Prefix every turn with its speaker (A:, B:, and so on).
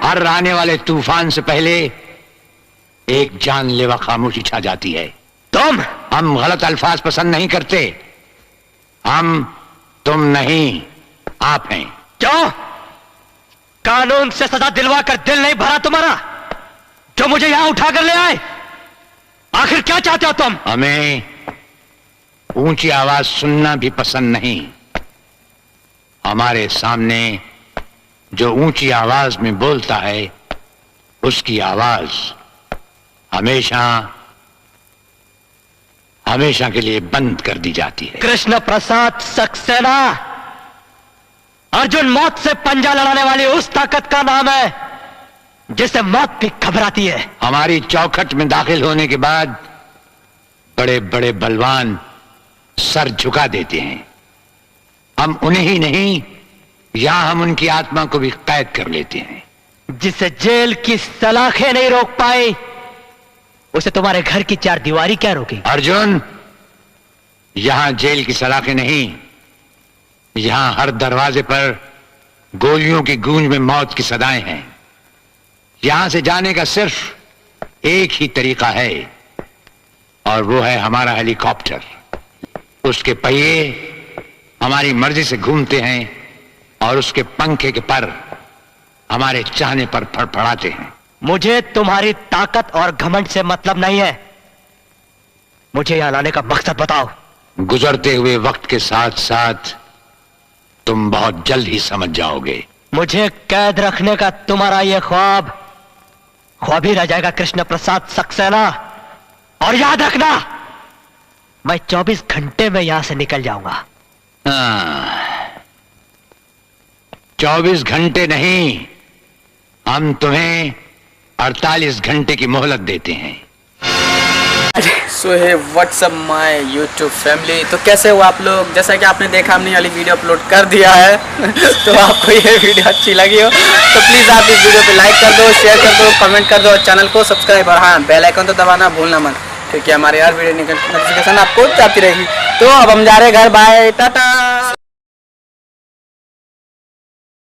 A: हर आने वाले तूफान से पहले एक जानलेवा खामोशी छा जाती है। हम गलत अल्फाज पसंद नहीं करते। हम तुम नहीं, आप हैं।
B: क्यों? कानून से सजा दिलवा कर दिल नहीं भरा तुम्हारा, जो मुझे यहां उठा कर ले आए? आखिर क्या चाहते हो तुम?
A: हमें ऊंची आवाज सुनना भी पसंद नहीं। हमारे सामने जो ऊंची आवाज में बोलता है, उसकी आवाज हमेशा हमेशा के लिए बंद कर दी जाती है।
B: कृष्ण प्रसाद सक्सेना, अर्जुन मौत से पंजा लड़ाने वाली उस ताकत का नाम है जिसे मौत भी घबराती है।
A: हमारी चौखट में दाखिल होने के बाद बड़े बड़े बलवान सर झुका देते हैं। हम उन्हें ही नहीं, यहां हम उनकी आत्मा को भी कैद कर लेते हैं।
B: जिसे जेल की सलाखें नहीं रोक पाई, उसे तुम्हारे घर की चार दीवारी क्या रोकी?
A: अर्जुन, यहां जेल की सलाखें नहीं, यहां हर दरवाजे पर गोलियों की गूंज में मौत की सदाएं हैं। यहां से जाने का सिर्फ एक ही तरीका है, और वो है हमारा हेलीकॉप्टर। उसके पहिए हमारी मर्जी से घूमते हैं और उसके पंखे के पर हमारे चाहने पर फड़फड़ाते हैं।
B: मुझे तुम्हारी ताकत और घमंड से मतलब नहीं है। मुझे यहां लाने का मकसद बताओ।
A: गुजरते हुए वक्त के साथ साथ तुम बहुत जल्द ही समझ जाओगे।
B: मुझे कैद रखने का तुम्हारा यह ख्वाब ही रह जाएगा कृष्ण प्रसाद सक्सेना। और याद रखना, मैं 24 घंटे में यहां से निकल जाऊंगा।
A: 24 घंटे नहीं, हम तुम्हें 48 घंटे की मोहलत देते हैं।
C: सो है व्हाट्सअप माय यूट्यूब फैमिली। तो कैसे हो आप लोग? जैसा कि आपने देखा, हमने वाली वीडियो अपलोड कर दिया है तो आपको ये वीडियो अच्छी लगी हो तो प्लीज़ आप इस वीडियो पे लाइक कर दो, शेयर कर दो, कमेंट कर दो और चैनल को सब्सक्राइब और हाँ बेल आइकन तो दबाना भूलना मत, क्योंकि हमारे हर वीडियो नोटिफिकेशन आपको जाती रहेगी। तो अब हम जा रहे हैं घर। बाय, टाटा।